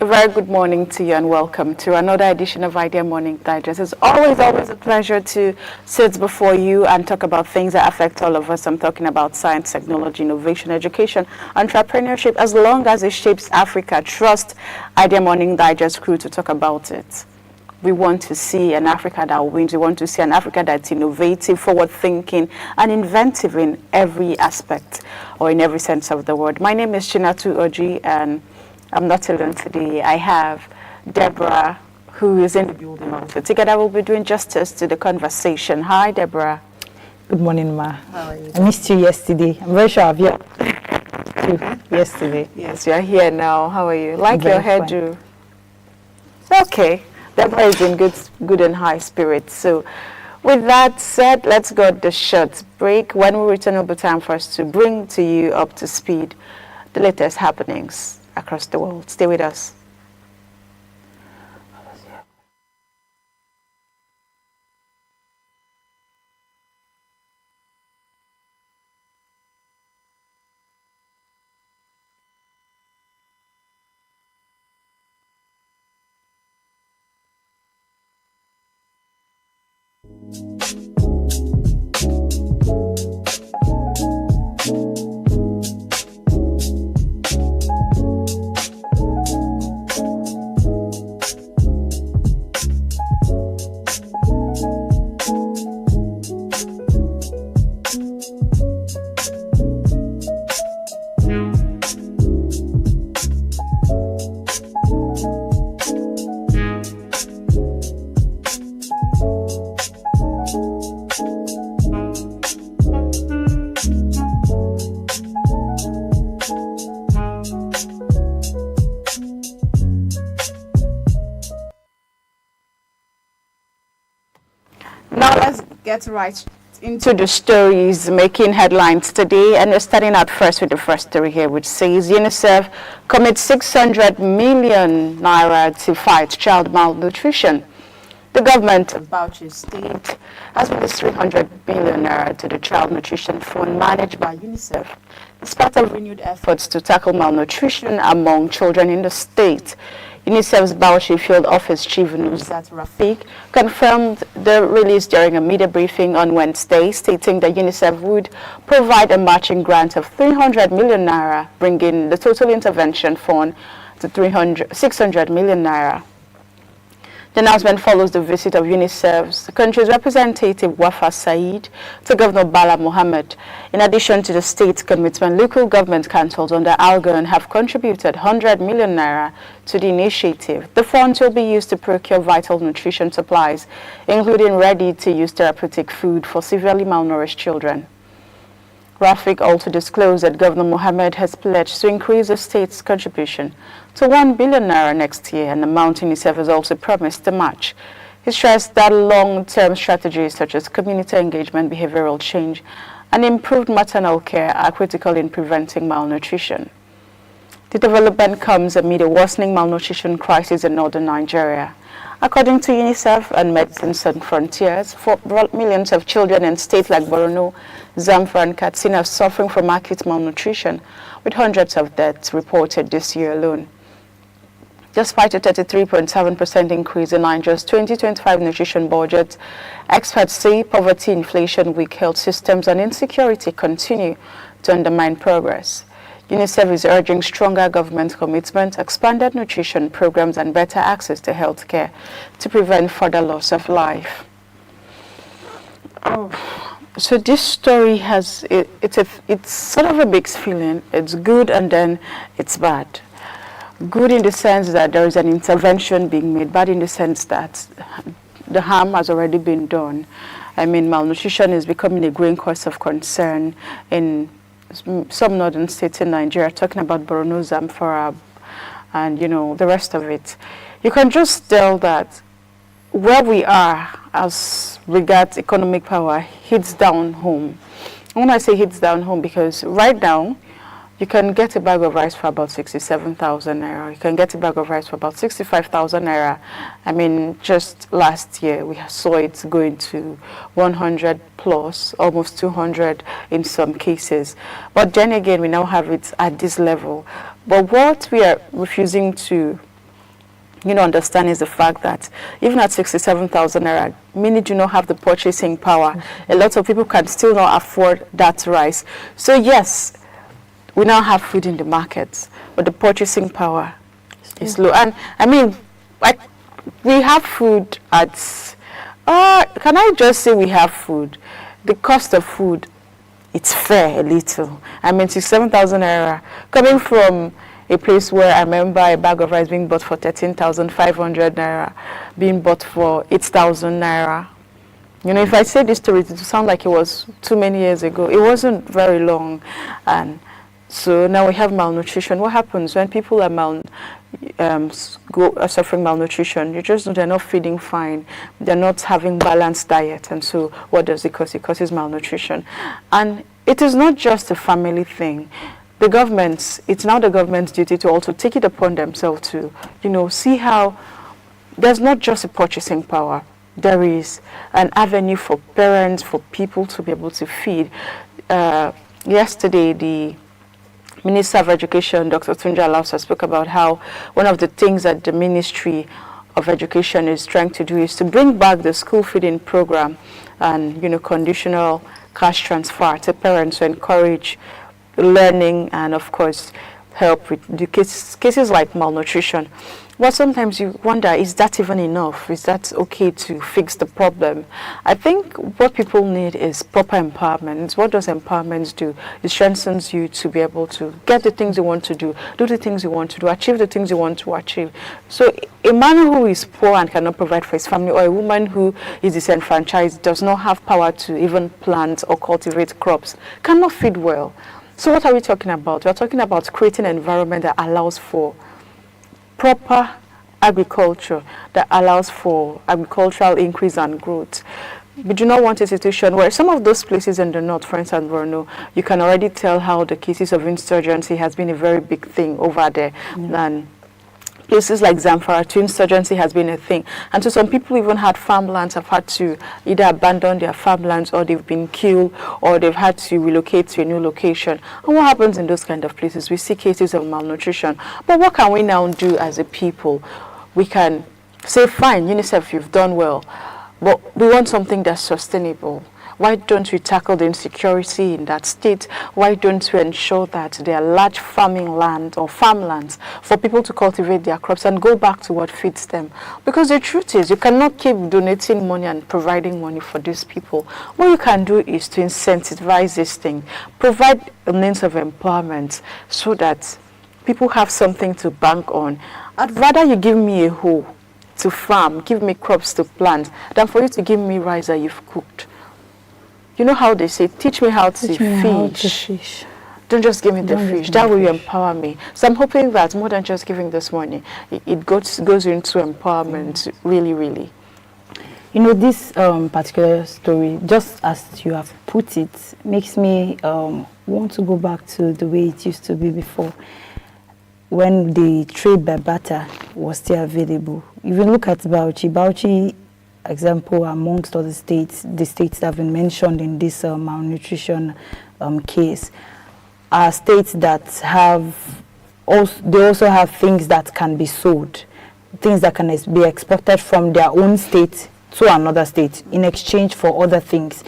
A very good morning to you and welcome to another edition of Idea Morning Digest. It's always a pleasure to sit before you and talk about things that affect all of us. I'm talking about science, technology, innovation, education, entrepreneurship. As long as it shapes Africa, trust Idea Morning Digest crew to talk about it. We want to see an Africa that wins. We want to see an Africa that's innovative, forward-thinking, and inventive in every aspect or in every sense of the word. My name is Chinatu Oji, and I'm not alone today. I have Deborah, who is in the building also. Together we'll be doing justice to the conversation. Hi, Deborah. Good morning, Ma. How are you? I missed you yesterday. I'm very sure I've you yesterday. Yes, you're here now. How are you? Like your hairdo? Okay. Deborah is in good and high spirits. So with that said, let's go the short break. When we return, it'll be time for us to bring to you up to speed the latest happenings across the world. Stay with us. Now let's get right into the stories making headlines today, and we're starting out first with the first story here, which says UNICEF commits 600 million naira to fight child malnutrition. The government of Bauchi State has released 300 billion naira to the Child Nutrition Fund managed by UNICEF as part of renewed efforts to tackle malnutrition among children in the state. UNICEF's Bauchi Field Office Chief Nuzat Rafiq confirmed the release during a media briefing on Wednesday, stating that UNICEF would provide a matching grant of 300 million naira, bringing the total intervention fund to 600 million naira. The announcement follows the visit of UNICEF's country's representative Wafa Said to Governor Bala Mohammed. In addition to the state's commitment, local government councils under Algon have contributed 100 million naira to the initiative. The funds will be used to procure vital nutrition supplies, including ready-to-use therapeutic food for severely malnourished children. Rafiq also disclosed that Governor Mohammed has pledged to increase the state's contribution to 1 billion naira next year, and the amount UNICEF has also promised to match. He stressed that long-term strategies such as community engagement, behavioral change, and improved maternal care are critical in preventing malnutrition. The development comes amid a worsening malnutrition crisis in northern Nigeria. According to UNICEF and Medicines Sans Frontiers, millions of children in states like Borno, Zamfara, and Katsina are suffering from acute malnutrition, with hundreds of deaths reported this year alone. Despite a 33.7% increase in Nigeria's 2025 nutrition budget, experts say poverty, inflation, weak health systems, and insecurity continue to undermine progress. UNICEF is urging stronger government commitment, expanded nutrition programs, and better access to health care to prevent further loss of life. So this story has, it's sort of a mixed feeling. It's good and then it's bad. Good in the sense that there is an intervention being made, bad in the sense that the harm has already been done. I mean, malnutrition is becoming a growing cause of concern in some northern states in Nigeria, talking about Borno, Zamfara, and the rest of it. You can just tell that where we are as regards economic power hits down home. And when I say hits down home, because right now you can get a bag of rice for about 67,000 naira. You can get a bag of rice for about 65,000 naira. I mean, just last year we saw it going to 100 plus, almost 200 in some cases. But then again, we now have it at this level. But what we are refusing to understand is the fact that even at 67,000 naira, many do not have the purchasing power. A lot of people can still not afford that rice. So yes, we now have food in the markets, but the purchasing power is low. And I mean, like, we have food at, can I just say we have food? The cost of food, it's fair a little. I mean, 67,000 naira coming from a place where I remember a bag of rice being bought for 13,500 naira, being bought for 8,000 naira. If I say this story, it will sound like it was too many years ago. It wasn't very long. And so now we have malnutrition. What happens when people are suffering malnutrition? You just know they're not feeding fine. They're not having balanced diet. And so what does it cause? It causes malnutrition. And it is not just a family thing. The governments, it's now the government's duty to also take it upon themselves to, see how there's not just a purchasing power. There is an avenue for parents, for people to be able to feed. Yesterday, the Minister of Education, Dr. Tunja Lausa, spoke about how one of the things that the Ministry of Education is trying to do is to bring back the school feeding program and, conditional cash transfer to parents to encourage learning and, of course, help with the cases like malnutrition. But sometimes you wonder, is that even enough? Is that okay to fix the problem? I think what people need is proper empowerment. What does empowerment do? It strengthens you to be able to get the things you want to do the things you want to do, achieve the things you want to achieve. So a man who is poor and cannot provide for his family, or a woman who is disenfranchised, does not have power to even plant or cultivate crops, cannot feed well. So what are we talking about? We're talking about creating an environment that allows for proper agriculture, that allows for agricultural increase and growth. We do not want a situation where some of those places in the north, for instance, Borno, you can already tell how the cases of insurgency has been a very big thing over there. And places like Zamfara, too, insurgency has been a thing. And so some people even had farmlands, have had to either abandon their farmlands, or they've been killed, or they've had to relocate to a new location. And what happens in those kind of places? We see cases of malnutrition. But what can we now do as a people? We can say, fine, UNICEF, you've done well, but we want something that's sustainable. Why don't we tackle the insecurity in that state? Why don't we ensure that there are large farming land or farmlands for people to cultivate their crops and go back to what feeds them? Because the truth is, you cannot keep donating money and providing money for these people. What you can do is to incentivize this thing, provide a means of empowerment so that people have something to bank on. I'd rather you give me a hoe to farm, give me crops to plant, than for you to give me rice that you've cooked. You know how they say, teach me how to fish. Don't just give me the fish. That will empower me. So I'm hoping that more than just giving this money, it goes into empowerment, really, really. This particular story, just as you have put it, makes me want to go back to the way it used to be before, when the trade by barter was still available. If you look at Bauchi example, amongst other states, the states that have been mentioned in this malnutrition case, are states that they also have things that can be sold, things that can be exported from their own state to another state in exchange for other things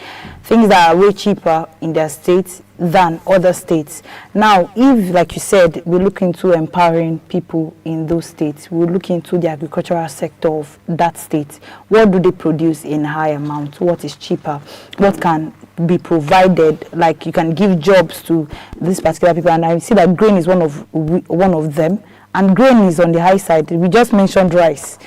that are way cheaper in their states than other states. Now, if, like you said, we look into empowering people in those states, we look into the agricultural sector of that state. What do they produce in high amount? What is cheaper? What can be provided? Like, you can give jobs to these particular people, and I see that grain is one of them, and grain is on the high side. We just mentioned rice.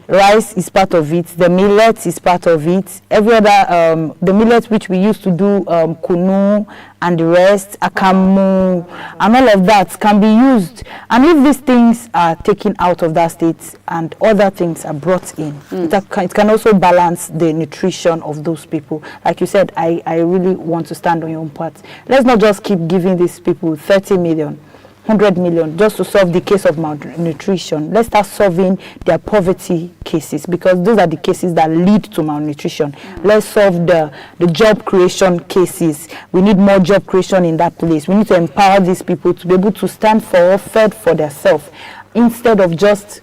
Rice is part of it. The millet is part of it. Every other, the millet which we used to do kunu and the rest, akamu, and all of that can be used. And if these things are taken out of that state and other things are brought in, it can also balance the nutrition of those people. Like you said, I really want to stand on your own part. Let's not just keep giving these people 30 million. 100 million just to solve the case of malnutrition. Let's start solving their poverty cases, because those are the cases that lead to malnutrition. Let's solve the job creation cases. We need more job creation in that place. We need to empower these people to be able to stand for or fend for themselves, instead of just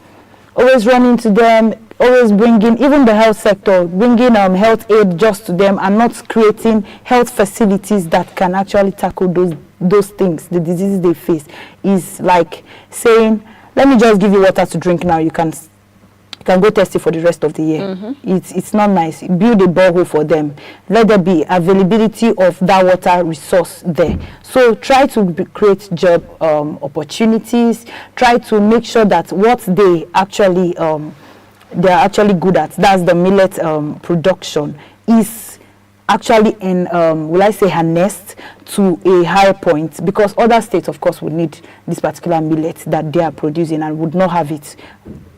always running to them, always bringing, even the health sector, bringing health aid just to them and not creating health facilities that can actually tackle those things, the diseases they face, is like saying, let me just give you water to drink now, you can go test it for the rest of the year. It's not nice. Build a borehole for them. Let there be availability of that water resource there. So try to create job opportunities. Try to make sure that what they are actually good at, that's the millet production, is actually will I say harnessed to a higher point, because other states of course would need this particular millet that they are producing and would not have it.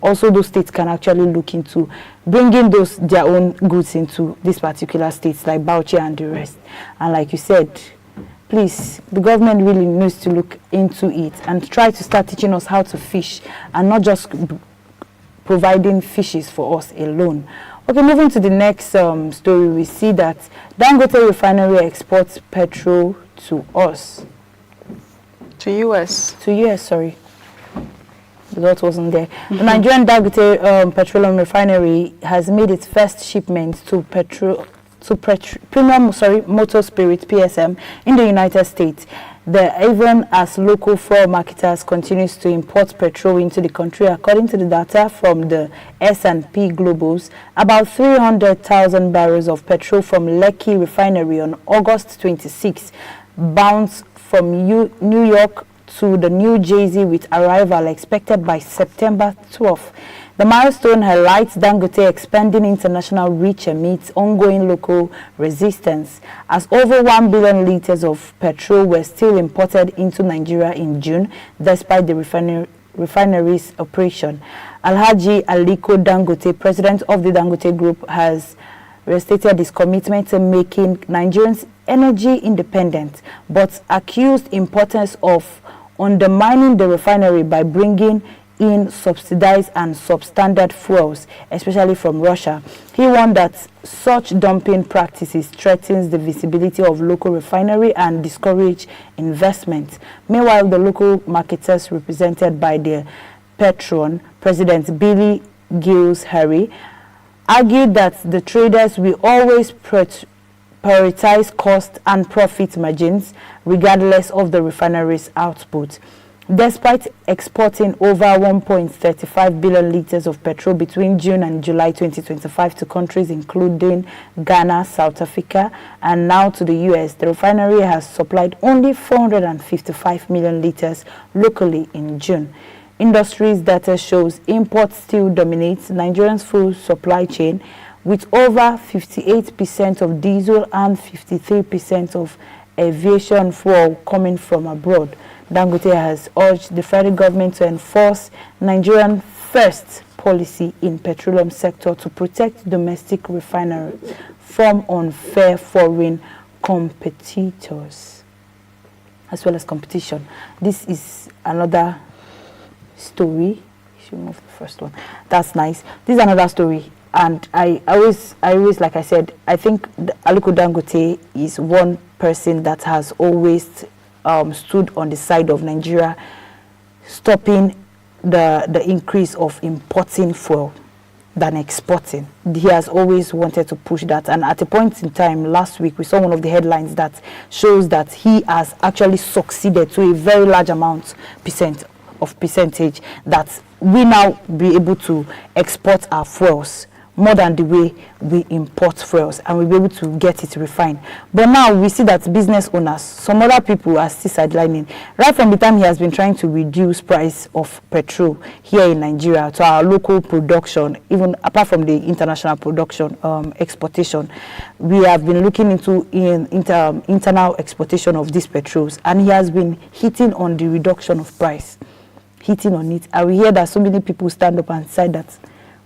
Also those states can actually look into bringing their own goods into these particular states like Bauchi and the rest. And like you said, please, the government really needs to look into it and try to start teaching us how to fish and not just providing fishes for us alone. Okay, moving to the next story, we see that Dangote refinery exports petrol to us. To US. To US, sorry. The dot wasn't there. The Nigerian Dangote Petroleum Refinery has made its first shipment to Premium Motor Spirit (PSM) in the United States. Even as local fuel marketers continues to import petrol into the country, according to the data from the S&P Globals, about 300,000 barrels of petrol from Lekki Refinery on August 26 bounced from New York to the New Jersey, with arrival expected by September 12. The milestone highlights Dangote expanding international reach amidst ongoing local resistance, as over 1 billion liters of petrol were still imported into Nigeria in June, despite the refinery's operation. Alhaji Aliko Dangote, president of the Dangote Group, has restated his commitment to making Nigerians energy independent, but accused importers of undermining the refinery by bringing in subsidized and substandard fuels, especially from Russia. He warned that such dumping practices threatens the visibility of local refinery and discourage investment. Meanwhile, the local marketers, represented by the patron, President Billy Gills Harry, argued that the traders will always prioritize cost and profit margins regardless of the refinery's output. Despite exporting over 1.35 billion liters of petrol between June and July 2025 to countries including Ghana, South Africa, and now to the US, the refinery has supplied only 455 million liters locally in June. Industry's data shows imports still dominates Nigeria's fuel supply chain, with over 58% of diesel and 53% of aviation fuel coming from abroad. Dangote has urged the federal government to enforce Nigerian first policy in petroleum sector to protect domestic refineries from unfair foreign competitors as well as competition. This is another story. You should move the first one. That's nice. This is another story. And I always, like I said, I think Aliko Dangote is one person that has always stood on the side of Nigeria, stopping the increase of importing fuel than exporting. He has always wanted to push that, and at a point in time last week we saw one of the headlines that shows that he has actually succeeded to a very large percentage that we now be able to export our fuels more than the way we import fuels, and we'll be able to get it refined. But now we see that business owners, some other people are still sidelining. Right from the time he has been trying to reduce price of petrol here in Nigeria to our local production, even apart from the international production, exportation, we have been looking into internal exportation of these petrols, and he has been hitting on the reduction of price, hitting on it. And we hear that so many people stand up and say that,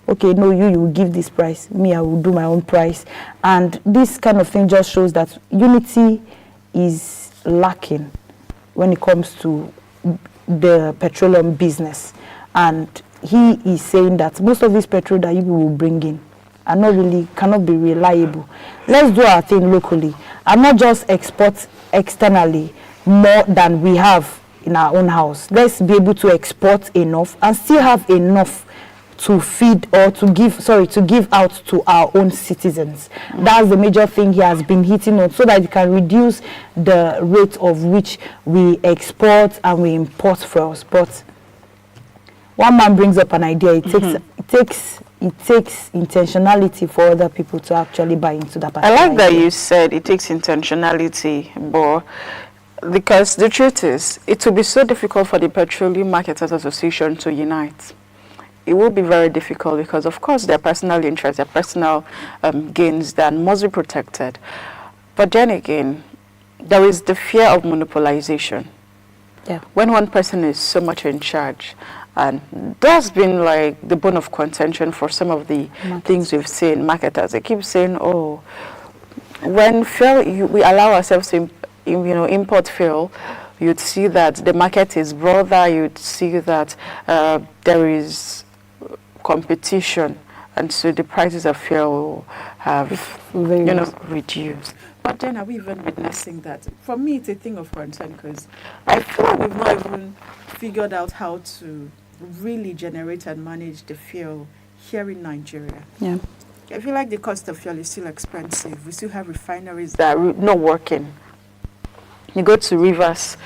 okay, no, you will give this price, me, I will do my own price. And this kind of thing just shows that unity is lacking when it comes to the petroleum business. And he is saying that most of this petrol that you will bring in are not really, cannot be reliable. Let's do our thing locally and not just export externally more than we have in our own house. Let's be able to export enough and still have enough to feed or to give out to our own citizens. That's the major thing he has been hitting on, so that it can reduce the rate of which we export and we import fuels. But one man brings up an idea. It takes intentionality for other people to actually buy into that. I like that you said it takes intentionality, but because the truth is, it will be so difficult for the Petroleum Marketers Association to unite. It will be very difficult because, of course, their personal interests, their personal gains that must be protected. But then again, there is the fear of monopolization. Yeah. When one person is so much in charge, and that's been like the bone of contention for some of the things we've seen. Marketers, they keep saying, "Oh, when we allow ourselves to, import fuel, you'd see that the market is broader. You'd see that there is competition, and so the prices of fuel have, reduced." But then, are we even witnessing that? For me, it's a thing of concern because I feel like we've not even figured out how to really generate and manage the fuel here in Nigeria. Yeah. I feel like the cost of fuel is still expensive. We still have refineries that are not working. You go to rivers,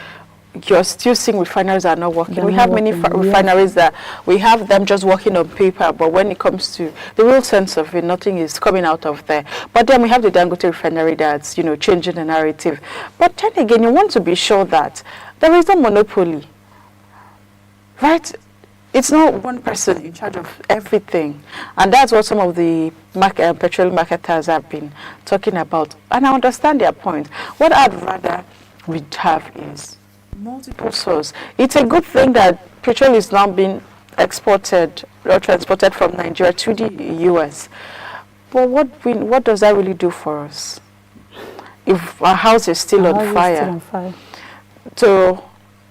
you're still seeing refineries that are not working. We have many refineries that we have them just working on paper, but when it comes to the real sense of it, nothing is coming out of there. But then we have the Dangote refinery that's, changing the narrative. But then again, you want to be sure that there is no monopoly, right? It's not one person in charge of everything. And that's what some of the petroleum marketers have been talking about. And I understand their point. What I'd rather we have is multiple sources. It's a good thing that petrol is now being exported or transported from Nigeria to the US. But what does that really do for us? If our house is still on fire. So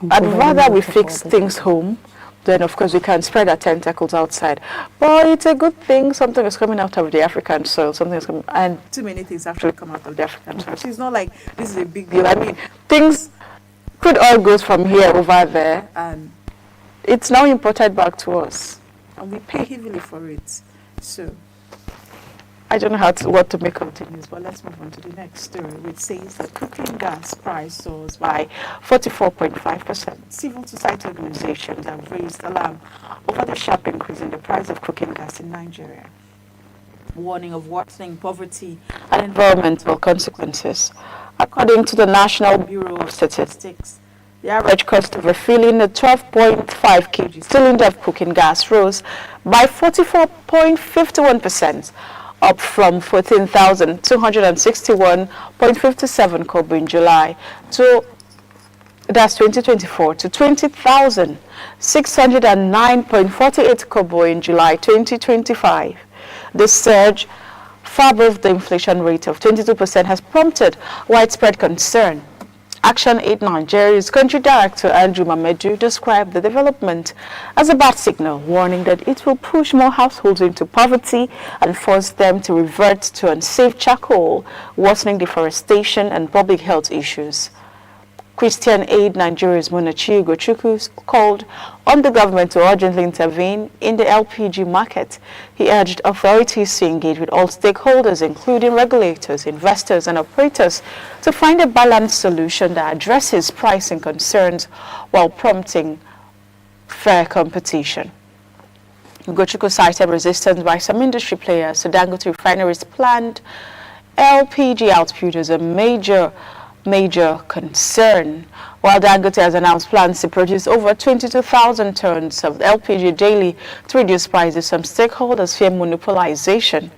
I'd rather we fix things home. Then, of course, we can spread our tentacles outside. But it's a good thing something is coming out of the African soil. Something is coming, and too many things actually come out of the African soil. So it's not like this is a big deal. I mean, crude oil goes from here over there, and it's now imported back to us. And we pay heavily for it. So I don't know what to make of things, but let's move on to the next story, which says that cooking gas price soars by 44.5%. Civil society organizations have raised alarm over the sharp increase in the price of cooking gas in Nigeria, warning of worsening poverty and environmental consequences. According to the National Bureau of Statistics, the average cost of refilling a 12.5 kg cylinder of cooking gas rose by 44.51%. Up from 14,261.57 kobo in July that's 2024 to 20,609.48 kobo in July 2025. This surge, far above the inflation rate of 22%, has prompted widespread concern. Action Aid Nigeria's country director Andrew Mamedu described the development as a bad signal, warning that it will push more households into poverty and force them to revert to unsafe charcoal, worsening deforestation and public health issues. Christian Aid Nigeria's Munachi Ugochukwu called on the government to urgently intervene in the LPG market. He urged authorities to engage with all stakeholders, including regulators, investors, and operators, to find a balanced solution that addresses pricing concerns while prompting fair competition. Ugochukwu cited resistance by some industry players to Dangote Refinery's planned LPG output as a major concern. While Dangote has announced plans to produce over 22,000 tons of LPG daily to reduce prices, some stakeholders fear monopolization.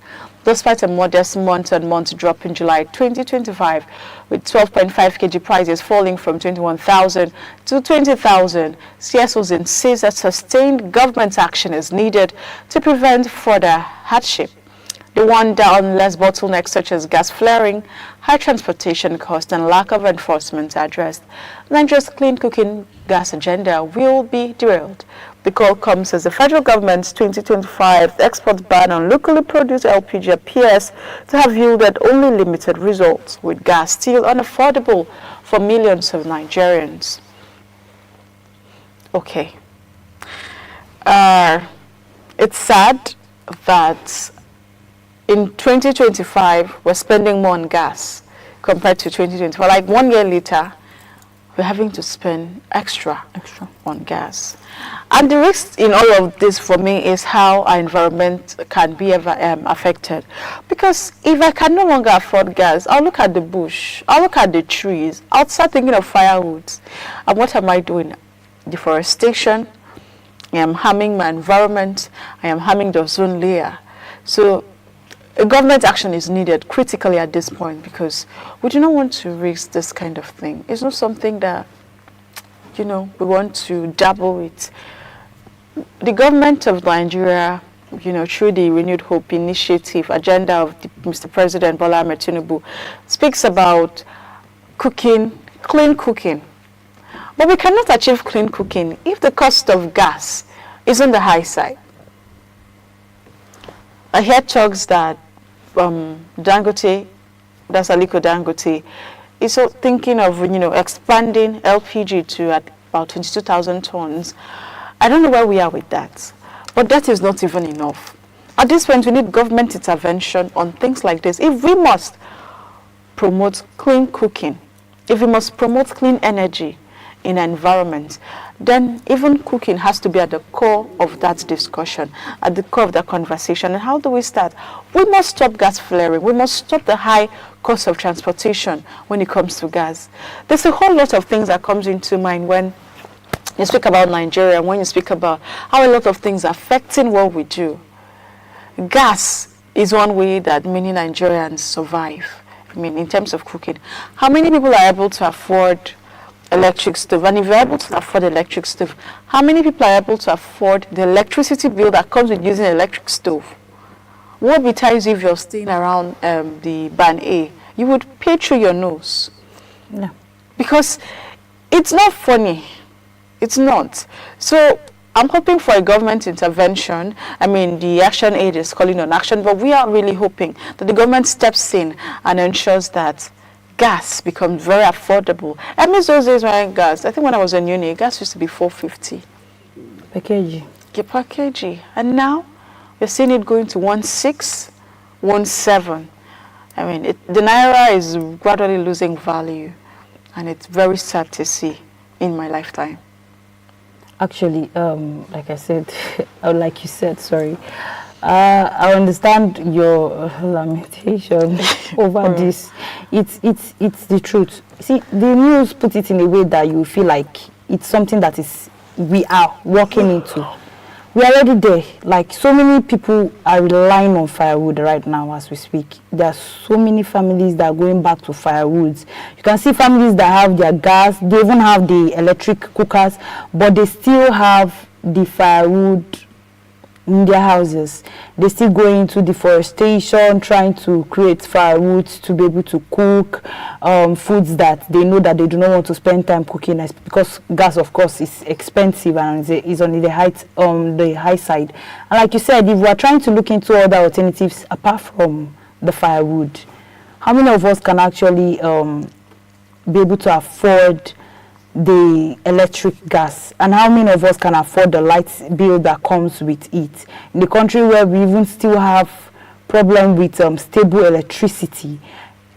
Despite a modest month-on-month drop in July 2025, with 12.5 kg prices falling from 21,000 to 20,000, CSOs insist that sustained government action is needed to prevent further hardship. They want down less bottlenecks such as gas flaring, high transportation costs, and lack of enforcement addressed. Nigeria's clean cooking gas agenda will be derailed. The call comes as the federal government's 2025 export ban on locally produced LPG appears to have yielded only limited results, with gas still unaffordable for millions of Nigerians. Okay. It's sad that in 2025, we're spending more on gas compared to 2024. Like 1 year later, we're having to spend extra on gas. And the risk in all of this for me is how our environment can be affected. Because if I can no longer afford gas, I'll look at the bush, I'll look at the trees, I'll start thinking of firewoods. And what am I doing? Deforestation. I am harming my environment. I am harming the ozone layer. So a government action is needed critically at this point, because we do not want to risk this kind of thing. It's not something that, we want to dabble with. The government of Nigeria, through the Renewed Hope Initiative agenda of Mr. President Bola Ahmed Tinubu, speaks about cooking, clean cooking. But we cannot achieve clean cooking if the cost of gas is on the high side. I hear talks that Dangote, that's Aliko Dangote, is thinking of expanding LPG to at about 22,000 tons. I don't know where we are with that, but that is not even enough. At this point, we need government intervention on things like this. If we must promote clean cooking, if we must promote clean energy in environment, then even cooking has to be at the core of that discussion, at the core of that conversation. And how do we start? We must stop gas flaring. We must stop the high cost of transportation when it comes to gas. There's a whole lot of things that comes into mind when you speak about Nigeria, when you speak about how a lot of things are affecting what we do. Gas is one way that many Nigerians survive. I mean, in terms of cooking. How many people are able to afford electric stove? And if you're able to afford electric stove, how many people are able to afford the electricity bill that comes with using an electric stove? What be times if you're staying around the Band A, you would pay through your nose. No. Because it's not funny. It's not. So I'm hoping for a government intervention. I mean, the Action Aid is calling on action, but we are really hoping that the government steps in and ensures that gas becomes very affordable. I miss those days when gas, I think when I was in uni, gas used to be 450 per kg. Per kg. And now we're seeing it going to 16, 17. I mean, the Naira is gradually losing value, and it's very sad to see in my lifetime. Actually, like I said, like you said, sorry, I understand your lamentation over this. It's the truth. See, the news put it in a way that you feel like it's something that we are walking into. We are already there. Like, so many people are relying on firewood right now as we speak. There are so many families that are going back to firewoods. You can see families that have their gas, they even have the electric cookers, but they still have the firewood in their houses. They still go into deforestation, trying to create firewood to be able to cook foods that they know that they do not want to spend time cooking, because gas, of course, is expensive and is on the high side. And like you said, if we are trying to look into other alternatives apart from the firewood, how many of us can actually be able to afford the electric gas, and how many of us can afford the light bill that comes with it? In the country where we even still have problem with stable electricity,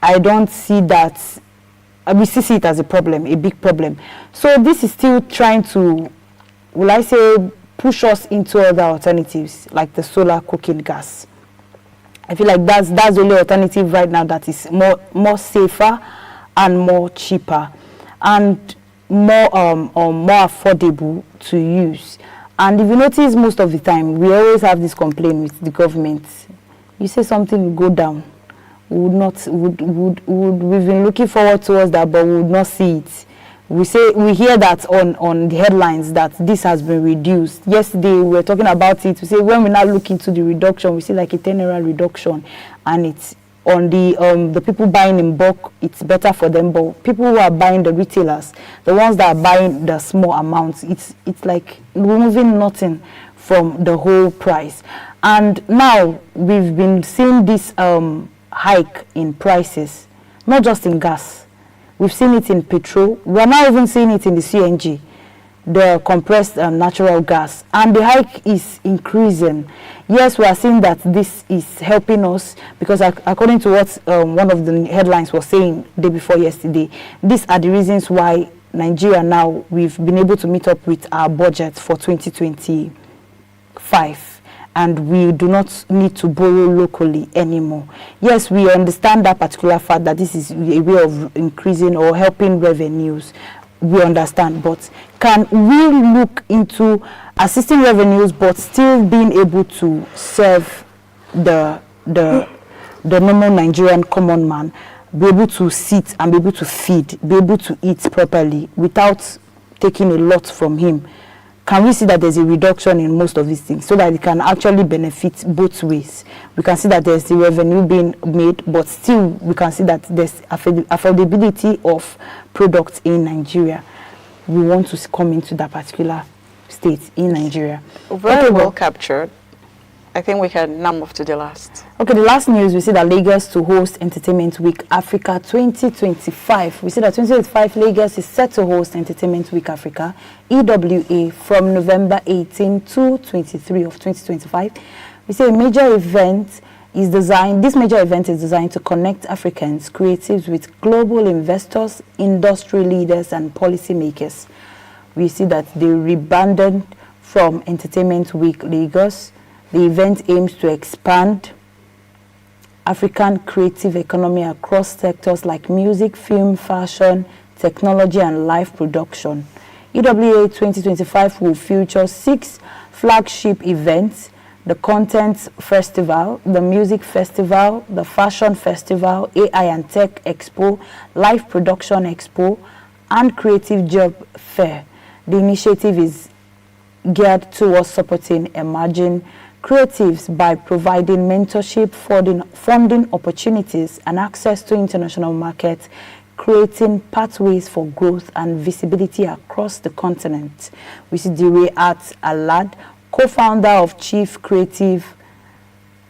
I don't see that. We still see it as a problem, a big problem. So this is still trying to, will I say, push us into other alternatives like the solar cooking gas. I feel like that's the only alternative right now that is more safer and more cheaper and more affordable to use. And if you notice, most of the time we always have this complaint with the government. You say something will go down, we've been looking forward towards that, but we would not see it. We hear that on the headlines that this has been reduced. Yesterday we were talking about it. We say when we now look into the reduction, we see like a 10 naira reduction, and it's on the people buying in bulk, it's better for them. But people who are buying, the retailers, the ones that are buying the small amounts, it's like removing nothing from the whole price. And now we've been seeing this hike in prices, not just in gas. We've seen it in petrol. We're now even seeing it in the CNG. the compressed natural gas, and the hike is increasing. Yes, we are seeing that this is helping us because according to what one of the headlines was saying day before yesterday, these are the reasons why Nigeria now, we've been able to meet up with our budget for 2025, and we do not need to borrow locally anymore. Yes, we understand that particular fact that this is a way of increasing or helping revenues. We understand, but can we look into assisting revenues but still being able to serve the normal Nigerian common man, be able to sit and be able to feed, be able to eat properly without taking a lot from him? Can we see that there's a reduction in most of these things so that it can actually benefit both ways? We can see that there's the revenue being made, but still we can see that there's affordability of products in Nigeria. We want to come into that particular state in Nigeria. Very well captured. I think we can now move to the last. Okay, the last news, we see that Lagos to host Entertainment Week Africa 2025. We see that 2025 Lagos is set to host Entertainment Week Africa, EWA, from November 18 to 23 of 2025. We say a major event is designed, this major event is designed to connect Africans, creatives with global investors, industry leaders, and policymakers. We see that they rebranded from Entertainment Week Lagos. The event aims to expand African creative economy across sectors like music, film, fashion, technology, and live production. EWA 2025 will feature 6 flagship events: the Content Festival, the Music Festival, the Fashion Festival, AI and Tech Expo, Live Production Expo, and Creative Job Fair. The initiative is geared towards supporting emerging creatives by providing mentorship, funding opportunities, and access to international markets, creating pathways for growth and visibility across the continent. We see Dire Art Alad, co-founder of Chief Creative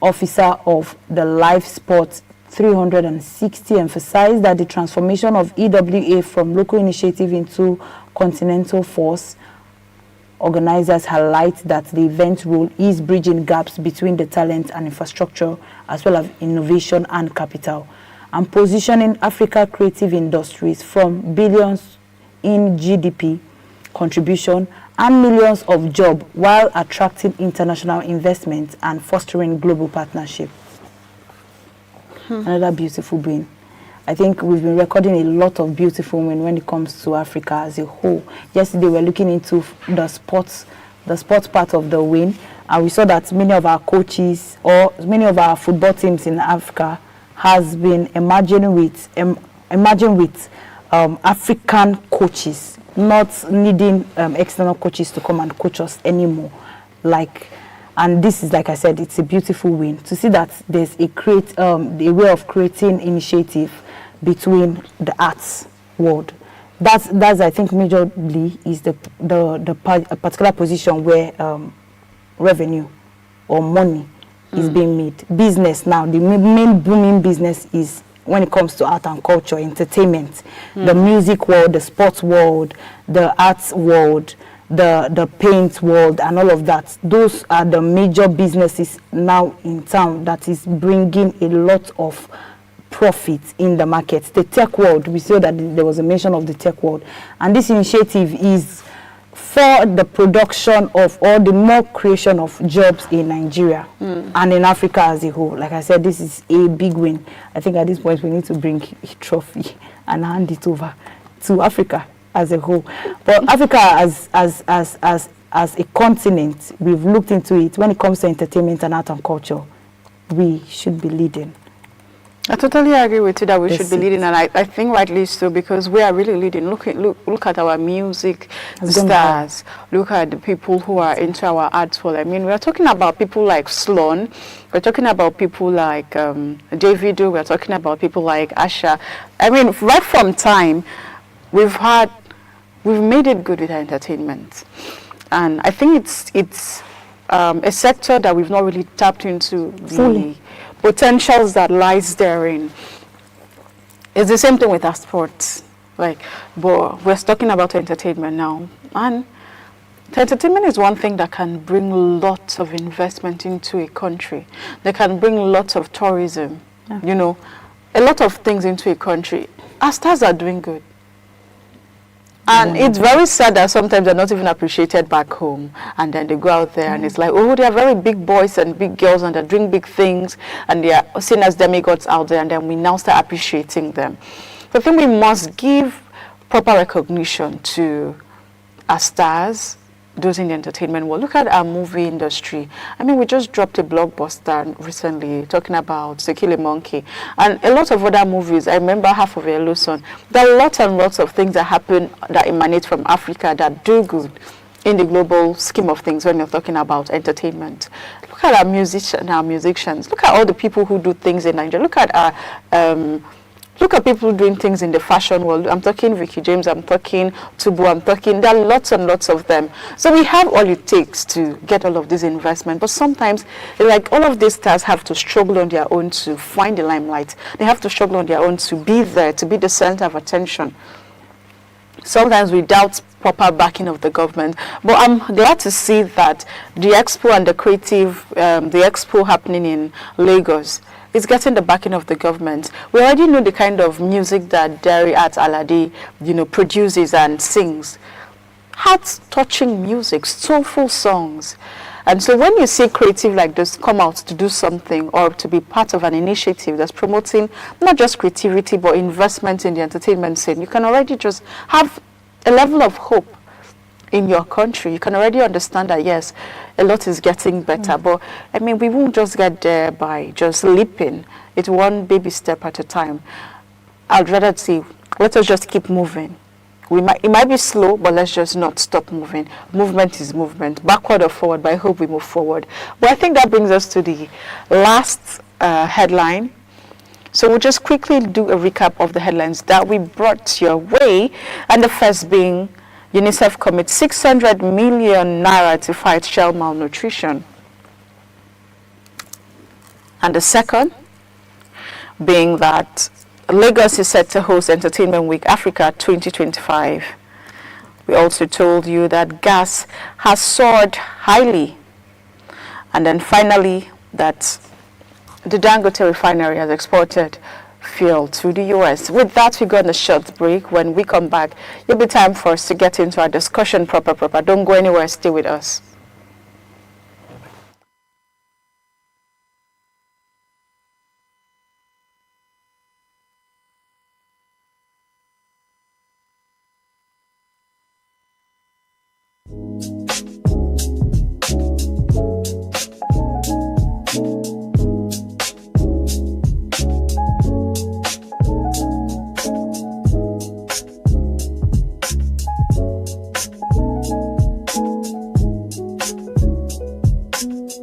Officer of the Live Sports 360, emphasized that the transformation of EWA from local initiative into continental force. Organizers highlight that the event role is bridging gaps between the talent and infrastructure, as well as innovation and capital, and positioning Africa creative industries from billions in GDP contribution and millions of jobs while attracting international investment and fostering global partnership. Another beautiful win. I think we've been recording a lot of beautiful wins when it comes to Africa as a whole. Yesterday, we were looking into the sports part of the win, and we saw that many of our coaches or many of our football teams in Africa has been emerging with African coaches, not needing external coaches to come and coach us anymore. And this is, like I said, it's a beautiful win to see that there's a way of creating initiative between the arts world. That's I think majorly is the particular position where revenue or money is being made. Business now, the main booming business is when it comes to art and culture, entertainment, the music world, the sports world, the arts world, the paint world, and all of that. Those are the major businesses now in town that is bringing a lot of profit in the market. The tech world, we saw that there was a mention of the tech world, and this initiative is for the production of or the more creation of jobs in Nigeria and in Africa as a whole. Like I said, this is a big win. I think at this point we need to bring a trophy and hand it over to Africa as a whole. But Africa as a continent, we've looked into it. When it comes to entertainment and art and culture, we should be leading. I totally agree with you that we should be leading, and I think rightly so, because we are really leading. Look at our music stars. Look at the people who are into our arts world. I mean, we are talking about people like Sloan. We're talking about people like Davido. We're talking about people like Asha. I mean, right from time, we've made it good with our entertainment, and I think it's a sector that we've not really tapped into fully. Potentials that lies therein. It's the same thing with our sports. But we're talking about entertainment now, and Entertainment is one thing that can bring lots of investment into a country. They can bring lots of tourism, you know, a lot of things into a country. Our stars are doing good. And it's very sad that sometimes they're not even appreciated back home. And then they go out there and it's like, oh, they're very big boys and big girls and they're doing big things. And they are seen as demigods out there. And then we now start appreciating them. So I think we must give proper recognition to our stars, those in the entertainment world. Look at our movie industry. I mean, we just dropped a blockbuster recently talking about To Kill a Monkey and a lot of other movies. I remember Half of a Yellow Sun. There are lots and lots of things that happen that emanate from Africa that do good in the global scheme of things when you're talking about entertainment. Look at our musicians. Look at all the people who do things in Nigeria. Look at our look at people doing things in the fashion world. I'm talking Vicky James, I'm talking Tubu, I'm talking, there are lots and lots of them. So we have all it takes to get all of this investment. But sometimes, like all of these stars have to struggle on their own to find the limelight. They have to struggle on their own to be there, to be the center of attention. Sometimes we doubt proper backing of the government. But I'm glad to see that the expo and the expo happening in Lagos, it's getting the backing of the government. We already know the kind of music that Derry Art Alade, you know, produces and sings. Heart-touching music, soulful songs. And so when you see creative like this come out to do something or to be part of an initiative that's promoting not just creativity but investment in the entertainment scene, you can already just have a level of hope in your country. You can already understand that, yes, a lot is getting better. But, I mean, we won't just get there by just leaping. It's one baby step at a time. I'd rather see, let us just keep moving. It might be slow, but let's just not stop moving. Movement is movement, backward or forward, but I hope we move forward. But I think that brings us to the last headline. So we'll just quickly do a recap of the headlines that we brought your way. And the first being, UNICEF commits 600 million naira to fight child malnutrition. And the second being that Lagos is set to host Entertainment Week Africa 2025. We also told you that gas has soared highly. And then finally, that the Dangote refinery has exported fuel to the US. With that, we go on a short break. When we come back, it'll be time for us to get into our discussion proper. Don't go anywhere, stay with us.